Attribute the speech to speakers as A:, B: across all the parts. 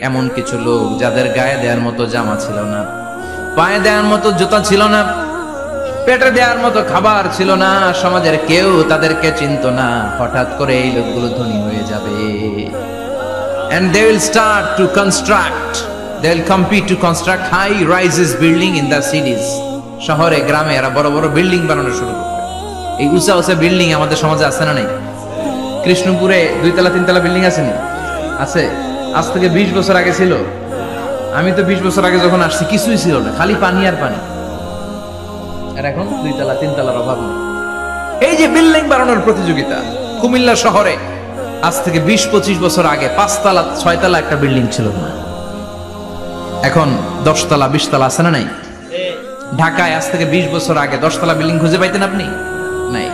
A: এমন কিছু লোক যাদের গায়ে দেওয়ার মতো জামা ছিল না, পায়ে দেওয়ার মতো জুতা ছিল না, পেটে দেওয়ার মতো খাবার ছিল না, সমাজের কেউ তাদেরকে চিনত না। হঠাৎ করে এই লোকগুলো ধনী হয়ে যাবে, and they will start to construct, they will compete to construct high rises building in the cities. শহরে গ্রামে এরা বড় বড় বিল্ডিং বানানো শুরু করবে। এই উঁচা উঁচা বিল্ডিং আমাদের সমাজে আছে না নাই? কৃষ্ণপুরে 2 তলা 3 তলা বিল্ডিং আছে না? আছে। আজ থেকে 20 বছর আগে ছিল। আমি তো 20 বছর আগে যখন আসছি কিছুই ছিল না, খালি পানি আর পানি। আর এখন 2 তলা 3 তলার অভাব নেই। এই যে বিল্ডিং বানানোর প্রতিযোগিতা, কুমিল্লা শহরে আজ থেকে 20-25 বছর আগে 5 তলা 6 তলা একটা বিল্ডিং ছিল না, এখন 10 তলা 20 তলা আছে না নাই? ঢাকায় আজ থেকে 20 বছর আগে 10 তলা বিল্ডিং খুঁজে পাইতেন আপনি? নাই।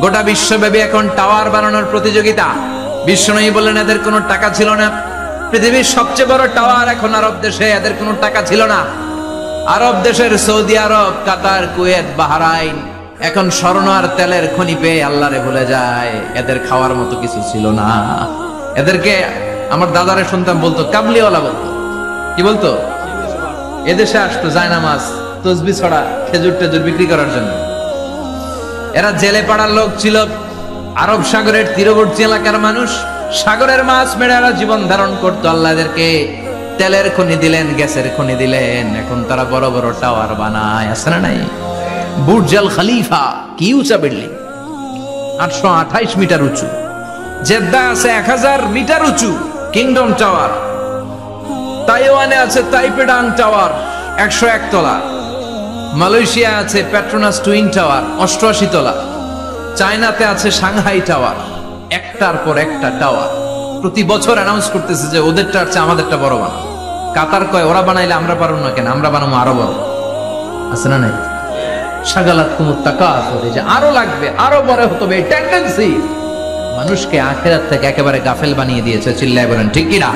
A: গোটা বিশ্বব্যাপী এখন টাওয়ার বানানোর প্রতিযোগিতা। বিশ্বনবী বললেন এদের কোনো টাকা ছিল না। পৃথিবীর সবচেয়ে বড় টাওয়ার এখন আরব দেশে, এদের কোনো টাকা ছিল না। আরব দেশের সৌদি আরব, কাতার, কুয়েত, বাহরাইন এখন স্বর্ণ আর তেলের খনি পেয়ে আল্লাহরে ভুলে যায়। এদের খাওয়ার মতো কিছু ছিল না। এদেরকে আমার দাদারে শুনতাম বলতো কাবলিওয়ালা বলতো। কি বলতো? এদেশে আসতো জায়নামাজ, তসবিহ ছড়া, খেজুর টেজুর বিক্রি করার জন্য। এরা জেলে পাড়ার লোক ছিল। আরব সাগরের তীরবর্তী এলাকার মানুষ, সাগরের মাছ মেরে এরা জীবন ধারণ করতো। আল্লাহ এদেরকে তেলের খনি দিলেন, গ্যাসের খনি দিলেন। এখন তারা বড় বড় টাওয়ার বানায়, আছে না নাই? বুর্জ আল খলিফা, কি উঁচা বিল্ডিং, 828 মিটার উঁচু। জেদ্দা আছে 1000 মিটার উঁচু কিংডম টাওয়ার। তাইওয়ানে আছে তাইপেডাং টাওয়ার 101 তলা। মালয়েশিয়া আছে পেট্রোনাস টুইন টাওয়ার 88 তলা। চায়নাতে আছে সাংহাই টাওয়ার, একটার পর একটা টাওয়ার। প্রতি বছর অ্যানাউন্স করতেছে যে ওদেরটা আছে আমাদেরটা বড় বানাও। কাতার কয় ওরা বানাইলে আমরা পারবো না কেন, আমরা বানাবো আরো বড়। আছে না নাই? শাগালাত কুমুত তাকাসুর, যে আরো লাগবে, আরো বড় হতে হবে, এই টেন্ডেন্সি মানুষকে আখিরাত থেকে একেবারে গাফেল বানিয়ে দিয়েছে। চিল্লায় বলেন ঠিক কি না?